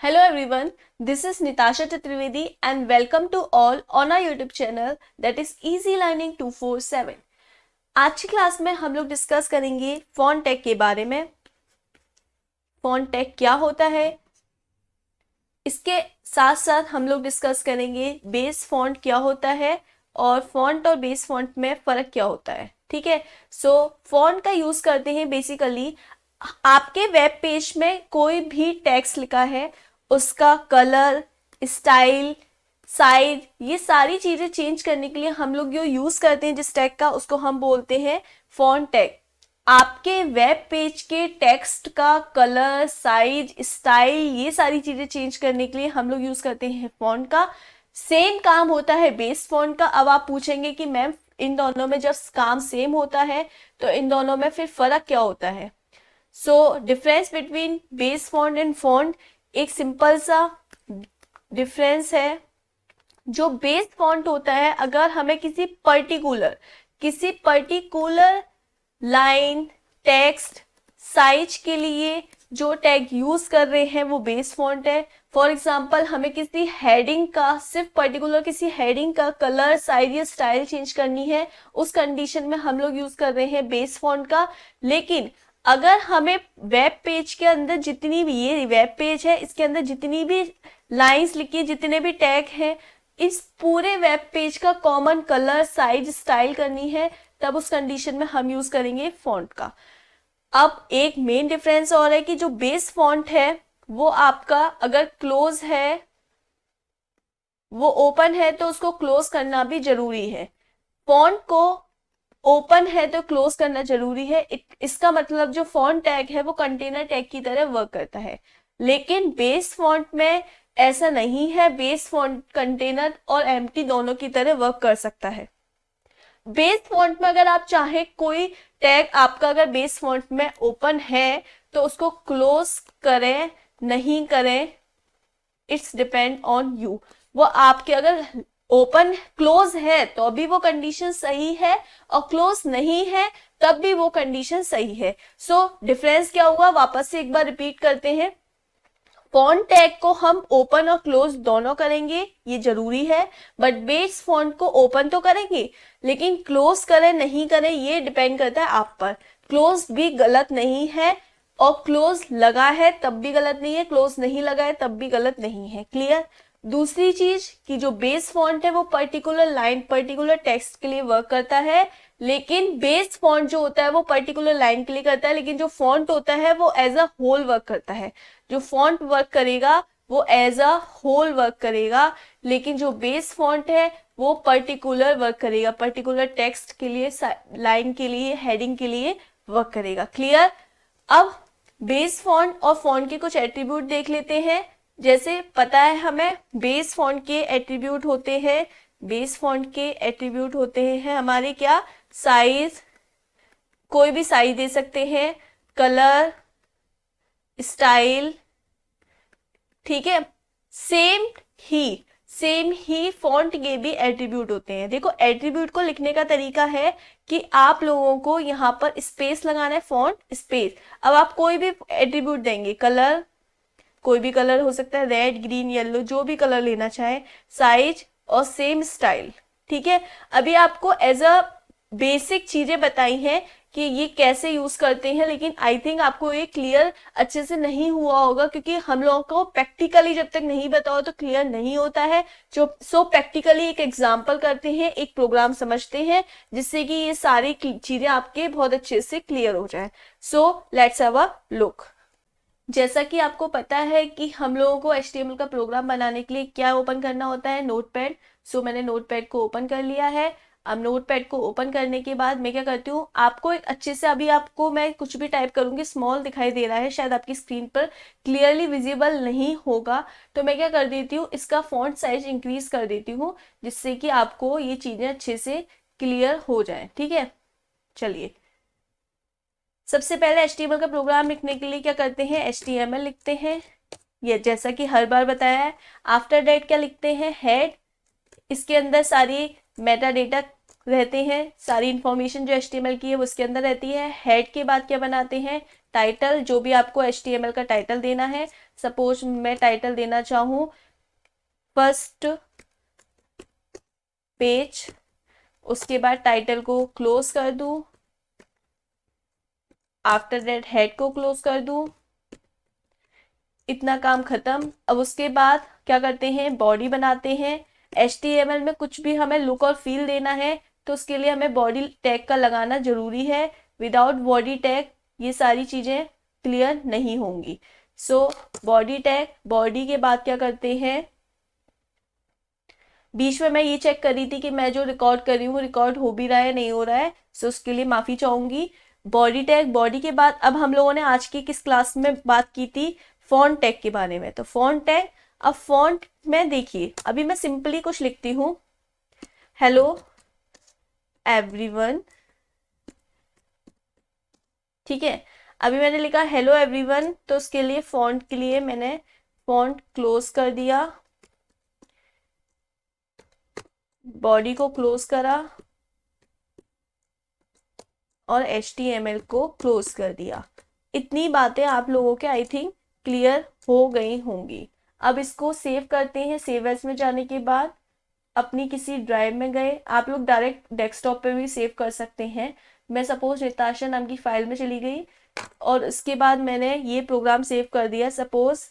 Hello everyone, this is Nitasha Chaturvedi and welcome to all on our YouTube channel that is Easy Learning 247। आज की class में हम लोग discuss करेंगे font tag के बारे में। फॉन्ट टैग क्या होता है, इसके साथ साथ हम लोग डिस्कस करेंगे बेस फॉन्ट क्या होता है और फॉन्ट और बेस फॉन्ट में फ़र्क क्या होता है। ठीक है, सो फॉन्ट का यूज़ करते हैं बेसिकली आपके वेब पेज में कोई भी टेक्स्ट लिखा है उसका कलर, स्टाइल, साइज, ये सारी चीज़ें चेंज करने के लिए हम लोग जो यूज़ करते हैं जिस टैग का, उसको हम बोलते हैं फॉन्ट टैग। आपके वेब पेज के टेक्स्ट का कलर, साइज, स्टाइल, ये सारी चीज़ें चेंज करने के लिए हम लोग यूज़ करते हैं फॉन्ट का। सेम काम होता है बेस फॉन्ट का। अब आप पूछेंगे कि मैम इन दोनों में जब काम सेम होता है तो इन दोनों में फिर फ़र्क क्या होता है। So difference between base font and font, एक सिंपल सा डिफरेंस है। जो बेस फॉन्ट होता है, अगर हमें किसी पर्टिकुलर लाइन, टेक्स्ट, साइज के लिए जो टैग यूज कर रहे हैं वो बेस फॉन्ट है। फॉर एग्जांपल हमें किसी हेडिंग का, सिर्फ पर्टिकुलर किसी हेडिंग का कलर, साइज या स्टाइल चेंज करनी है, उस कंडीशन में हम लोग यूज कर रहे हैं बेस फॉन्ट का। लेकिन अगर हमें वेब पेज के अंदर जितनी भी, ये वेब पेज है, इसके अंदर जितनी भी लाइंस लिखी, जितने भी टैग हैं, इस पूरे वेब पेज का कॉमन कलर, साइज, स्टाइल करनी है, तब उस कंडीशन में हम यूज करेंगे फॉन्ट का। अब एक मेन डिफरेंस और है कि जो बेस फॉन्ट है वो आपका अगर क्लोज है, वो ओपन है तो उसको क्लोज करना भी जरूरी है। फॉन्ट को ओपन है तो क्लोज करना जरूरी है। इसका मतलब जो फॉन्ट टैग है वो कंटेनर टैग की तरह वर्क करता है। लेकिन बेस फॉन्ट में ऐसा नहीं है। बेस फॉन्ट कंटेनर और एम्प्टी दोनों की तरह वर्क कर सकता है। बेस फॉन्ट में अगर आप चाहे कोई टैग आपका अगर बेस फॉन्ट में ओपन है तो उसको क्लोज करें, नहीं करें, इट्स डिपेंड ऑन यू। वो आपके, अगर ओपन क्लोज है तो अभी वो कंडीशन सही है और क्लोज नहीं है तब भी वो कंडीशन सही है। सो डिफरेंस क्या हुआ, वापस से एक बार रिपीट करते हैं। फॉन्ट टैग को हम ओपन और क्लोज दोनों करेंगे, ये जरूरी है, बट बेस फॉन्ट को ओपन तो करेंगे, लेकिन क्लोज करें नहीं करें ये डिपेंड करता है आप पर। क्लोज भी गलत नहीं है और क्लोज लगा है तब भी गलत नहीं है, क्लोज नहीं लगा है तब भी गलत नहीं है। क्लियर। दूसरी चीज कि जो बेस फॉन्ट है वो पर्टिकुलर लाइन, पर्टिकुलर टेक्स्ट के लिए वर्क करता है, लेकिन बेस फॉन्ट जो होता है वो पर्टिकुलर लाइन के लिए करता है, लेकिन जो फॉन्ट होता है वो एज अ होल वर्क करता है। जो फॉन्ट वर्क करेगा वो एज अ होल वर्क करेगा, लेकिन जो बेस फॉन्ट है वो पर्टिकुलर वर्क करेगा, पर्टिकुलर टेक्स्ट के लिए, लाइन के लिए, हेडिंग के लिए वर्क करेगा। क्लियर। अब बेस फॉन्ट और फॉन्ट के कुछ एट्रीब्यूट देख लेते हैं। जैसे पता है हमें बेस फॉन्ट के एट्रीब्यूट होते हैं, बेस फॉन्ट के एट्रीब्यूट होते हैं हमारे क्या, साइज, कोई भी साइज दे सकते हैं, कलर, स्टाइल। ठीक है, सेम ही फॉन्ट के भी एट्रीब्यूट होते हैं। देखो एट्रीब्यूट को लिखने का तरीका है कि आप लोगों को यहाँ पर स्पेस लगाना है, फॉन्ट स्पेस। अब आप कोई भी एट्रीब्यूट देंगे, कलर, कोई भी कलर हो सकता है, रेड, ग्रीन, येलो, जो भी कलर लेना चाहे, साइज और सेम स्टाइल। ठीक है, अभी आपको एज अ बेसिक चीजें बताई हैं कि ये कैसे यूज करते हैं, लेकिन आई थिंक आपको ये क्लियर अच्छे से नहीं हुआ होगा, क्योंकि हम लोगों को प्रैक्टिकली जब तक नहीं बताओ तो क्लियर नहीं होता है। सो प्रैक्टिकली एक एग्जांपल करते हैं, एक प्रोग्राम समझते हैं, जिससे कि ये सारी चीजें आपके बहुत अच्छे से क्लियर हो जाए। So let's have a look. जैसा कि आपको पता है कि हम लोगों को HTML का प्रोग्राम बनाने के लिए क्या ओपन करना होता है, नोटपैड। सो मैंने नोटपैड को ओपन कर लिया है। अब नोटपैड को ओपन करने के बाद मैं क्या करती हूँ, आपको एक अच्छे से, अभी आपको मैं कुछ भी टाइप करूंगी, स्मॉल दिखाई दे रहा है, शायद आपकी स्क्रीन पर क्लियरली विजिबल नहीं होगा, तो मैं क्या कर देती हूँ, इसका फॉन्ट साइज इंक्रीज कर देती हूँ, जिससे कि आपको ये चीजें अच्छे से क्लियर हो जाए। ठीक है, चलिए सबसे पहले HTML का प्रोग्राम लिखने के लिए क्या करते हैं, HTML लिखते हैं, ये जैसा कि हर बार बताया है। आफ्टर दैट क्या लिखते हैं, हेड, इसके अंदर सारी मेटा डेटा रहते हैं, सारी इंफॉर्मेशन जो HTML की है वो उसके अंदर रहती है। हेड के बाद क्या बनाते हैं, टाइटल, जो भी आपको HTML का टाइटल देना है। सपोज मैं टाइटल देना चाहूँ फर्स्ट पेज, उसके बाद टाइटल को क्लोज कर दूं, आफ्टर दैट हेड को क्लोज कर दूं, इतना काम खत्म। अब उसके बाद क्या करते हैं, बॉडी बनाते हैं। HTML में कुछ भी हमें लुक और फील देना है तो उसके लिए हमें बॉडी टैग का लगाना जरूरी है। विदाउट बॉडी टैग ये सारी चीजें क्लियर नहीं होंगी। सो बॉडी टैग, बॉडी के बाद क्या करते हैं, बीच में मैं ये चेक कर रही थी कि मैं जो रिकॉर्ड कर रही हूँ रिकॉर्ड हो भी रहा है नहीं हो रहा है, सो उसके लिए माफी चाहूंगी। बॉडी टैग, बॉडी के बाद अब हम लोगों ने आज की किस क्लास में बात की थी, फॉन्ट टैग के बारे में। तो फॉन्ट टैग, अब फॉन्ट में देखिए अभी मैं सिंपली कुछ लिखती हूँ, हेलो एवरीवन, ठीक है। अभी मैंने लिखा हेलो एवरीवन, तो उसके लिए फॉन्ट के लिए मैंने फॉन्ट क्लोज कर दिया, बॉडी को क्लोज करा और HTML को क्लोज कर दिया। इतनी बातें आप लोगों के आई थिंक क्लियर हो गई होंगी। अब इसको सेव करते हैं। सेव एज में जाने के बाद अपनी किसी ड्राइव में गए, आप लोग डायरेक्ट डेस्कटॉप पे भी सेव कर सकते हैं। मैं सपोज निताशा नाम की फाइल में चली गई और उसके बाद मैंने ये प्रोग्राम सेव कर दिया सपोज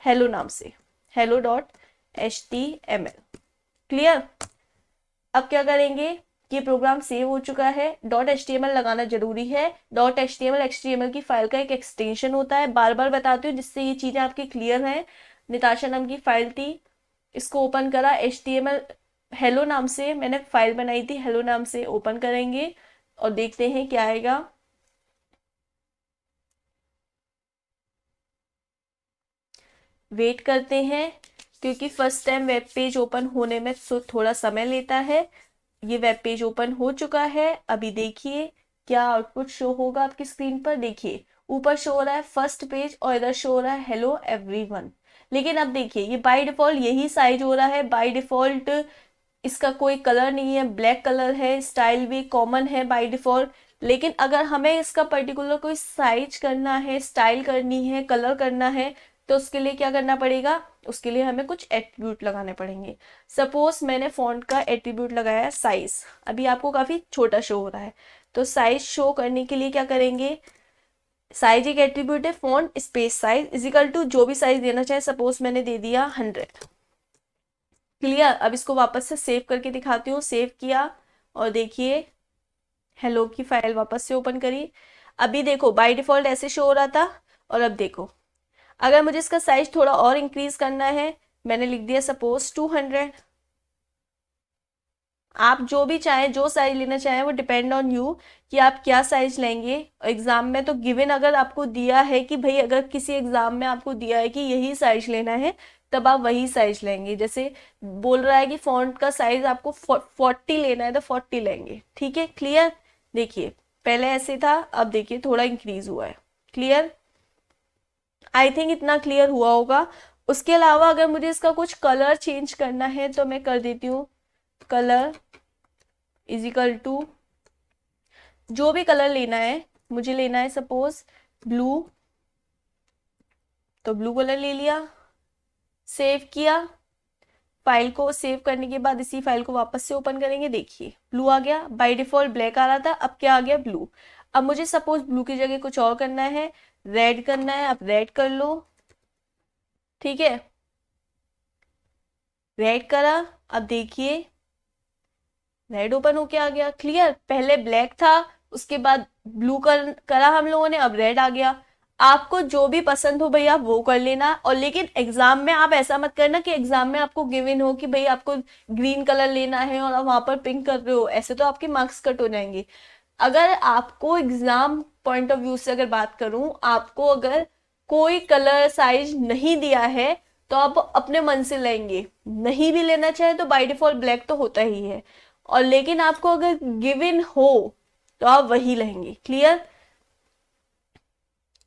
हेलो नाम से, hello.html। क्लियर। अब क्या करेंगे, ये प्रोग्राम सेव हो चुका है, .html लगाना जरूरी है। .html की फाइल का एक एक्सटेंशन होता है, बार बार बताती हूँ जिससे ये चीजें आपकी क्लियर हैं। निताशा नाम की फाइल थी, इसको ओपन करा, HTML हेलो नाम से मैंने फाइल बनाई थी, हेलो नाम से ओपन करेंगे और देखते हैं क्या आएगा। वेट करते हैं क्योंकि first time web page open होने में थोड़ा समय लेता है। ये वेब पेज ओपन हो चुका है। अभी देखिए क्या आउटपुट शो होगा आपकी स्क्रीन पर। देखिए ऊपर शो हो रहा है फर्स्ट पेज और इधर शो हो रहा है हेलो एवरीवन। लेकिन अब देखिए ये बाय डिफॉल्ट यही साइज हो रहा है, बाय डिफॉल्ट इसका कोई कलर नहीं है, ब्लैक कलर है, स्टाइल भी कॉमन है बाय डिफॉल्ट। लेकिन अगर हमें इसका पर्टिकुलर कोई साइज करना है, स्टाइल करनी है, कलर करना है, तो उसके लिए क्या करना पड़ेगा, उसके लिए हमें कुछ एट्रीब्यूट लगाने पड़ेंगे। सपोज मैंने फॉन्ट का एट्रीब्यूट लगाया साइज, अभी आपको काफी छोटा शो हो रहा है, तो साइज शो करने के लिए क्या करेंगे, साइज एक एट्रीब्यूट है, font space size equal to जो भी साइज देना चाहे, सपोज मैंने दे दिया 100। क्लियर। अब इसको वापस से सेव करके दिखाती हूँ। सेव किया और देखिए हेलो की फाइल वापस से ओपन करी। अभी देखो बाय डिफॉल्ट ऐसे शो हो रहा था और अब देखो अगर मुझे इसका साइज थोड़ा और इंक्रीज करना है, मैंने लिख दिया सपोज 200। आप जो भी चाहें, जो साइज लेना चाहें, वो डिपेंड ऑन यू कि आप क्या साइज लेंगे। एग्जाम में तो गिवन अगर आपको दिया है कि भाई अगर किसी एग्जाम में आपको दिया है कि यही साइज लेना है, तब आप वही साइज लेंगे। जैसे बोल रहा है कि फॉन्ट का साइज आपको 40 लेना है तो 40 लेंगे। ठीक है, क्लियर। देखिए पहले ऐसे था, अब देखिए थोड़ा इंक्रीज हुआ है। क्लियर, आई थिंक इतना क्लियर हुआ होगा। उसके अलावा अगर मुझे इसका कुछ कलर चेंज करना है तो मैं कर देती हूँ कलर इजिकल टू जो भी कलर लेना है, मुझे लेना है सपोज ब्लू, तो ब्लू कलर ले लिया। सेव किया, फाइल को सेव करने के बाद इसी फाइल को वापस से ओपन करेंगे। देखिए ब्लू आ गया, बाय डिफॉल्ट ब्लैक आ रहा था, अब क्या आ गया, ब्लू। अब मुझे सपोज ब्लू की जगह कुछ और करना है, रेड करना है, अब रेड कर लो। ठीक है, रेड करा, अब देखिए रेड ओपन होके आ गया। क्लियर, पहले ब्लैक था, उसके बाद ब्लू करा हम लोगों ने, अब रेड आ गया। आपको जो भी पसंद हो भैया वो कर लेना। और लेकिन एग्जाम में आप ऐसा मत करना कि एग्जाम में आपको गिवन हो कि भाई आपको ग्रीन कलर लेना है और आप वहां पर पिंक कर रहे हो, ऐसे तो आपके मार्क्स कट हो जाएंगे। अगर आपको एग्जाम पॉइंट ऑफ व्यू से अगर बात करूं, आपको अगर कोई कलर साइज नहीं दिया है तो आप अपने मन से लेंगे, नहीं भी लेना चाहे तो बाय डिफॉल्ट ब्लैक तो होता ही है। और लेकिन आपको अगर गिवन हो तो आप वही लेंगे। क्लियर।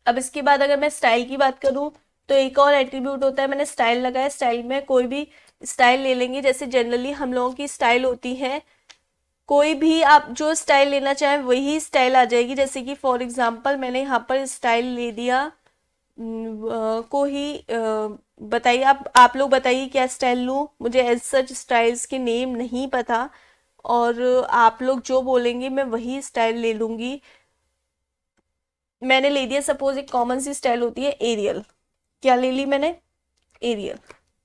अब इसके बाद अगर मैं स्टाइल की बात करूं तो एक और एट्रीब्यूट होता है, मैंने स्टाइल लगाया। स्टाइल में कोई भी स्टाइल ले लेंगे, जैसे जनरली हम लोगों की स्टाइल होती है कोई भी आप जो स्टाइल लेना चाहें वही स्टाइल आ जाएगी। जैसे कि फॉर एग्जांपल मैंने यहाँ पर स्टाइल ले दिया कोई बताइए, आप लोग बताइए क्या स्टाइल लूँ, मुझे एज सच स्टाइल्स के नेम नहीं पता, और आप लोग जो बोलेंगे मैं वही स्टाइल ले लूँगी। मैंने ले दिया सपोज एक कॉमन सी स्टाइल होती है एरियल। क्या ले ली मैंने? एरियल।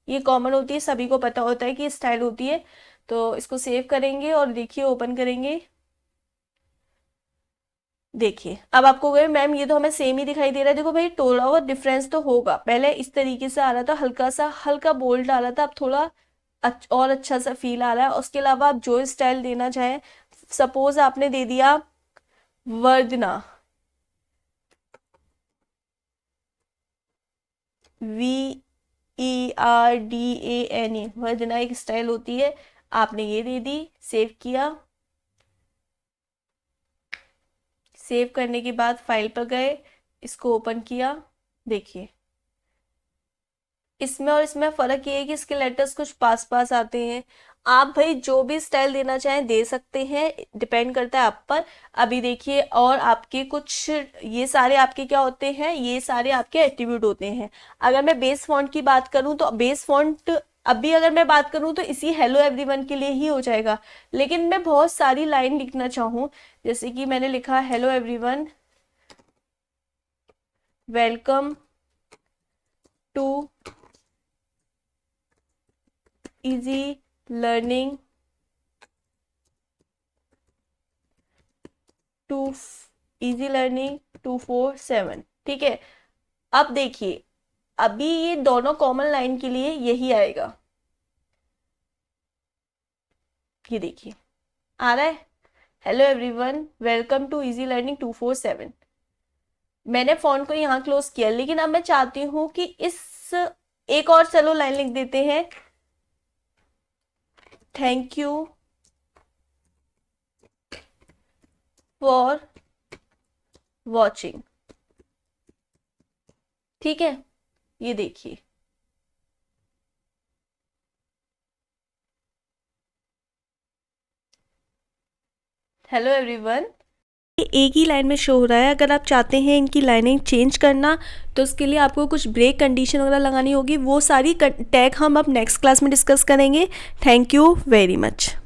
ये कॉमन होती है, सभी को पता होता है कि स्टाइल होती है। तो इसको सेव करेंगे और देखिए ओपन करेंगे। देखिए अब आपको कहे मैम ये तो हमें सेम ही दिखाई दे रहा है। देखो भाई थोड़ा बहुत डिफरेंस तो होगा, पहले इस तरीके से आ रहा था, हल्का सा हल्का बोल्ड आ रहा था, अब थोड़ा और अच्छा सा फील आ रहा है। उसके अलावा आप जो स्टाइल देना चाहें, सपोज आपने दे दिया वर्दना, VERDANA, वर्दना एक स्टाइल होती है, आपने ये दे दी, सेव किया। सेव करने के बाद फाइल पर गए, इसको ओपन किया। देखिए इसमें और इसमें फ़र्क ये है कि इसके लेटर्स कुछ पास पास आते हैं। आप भाई जो भी स्टाइल देना चाहें दे सकते हैं, डिपेंड करता है आप पर। अभी देखिए और आपके कुछ ये सारे आपके क्या होते हैं, ये सारे आपके एट्रीब्यूट होते हैं। अगर मैं बेस फॉन्ट की बात करूं तो बेस फॉन्ट अभी अगर मैं बात करूं तो इसी हेलो एवरीवन के लिए ही हो जाएगा। लेकिन मैं बहुत सारी लाइन लिखना चाहूँ, जैसे कि मैंने लिखा hello everyone, welcome to easy learning to easy learning 247। ठीक है, अब देखिए अभी ये दोनों कॉमन लाइन के लिए यही आएगा। ये देखिए आ रहा है hello everyone welcome to easy learning 247। मैंने फॉन्ट को यहाँ क्लोज किया, लेकिन अब मैं चाहती हूँ कि इस एक और चलो लाइन लिख देते हैं, थैंक यू फॉर वॉचिंग। ठीक है, ये देखिए हेलो एवरीवन एक ही लाइन में शो हो रहा है। अगर आप चाहते हैं इनकी लाइनिंग चेंज करना तो उसके लिए आपको कुछ ब्रेक कंडीशन वगैरह लगानी होगी। वो सारी टैग हम अब नेक्स्ट क्लास में डिस्कस करेंगे। Thank you very much.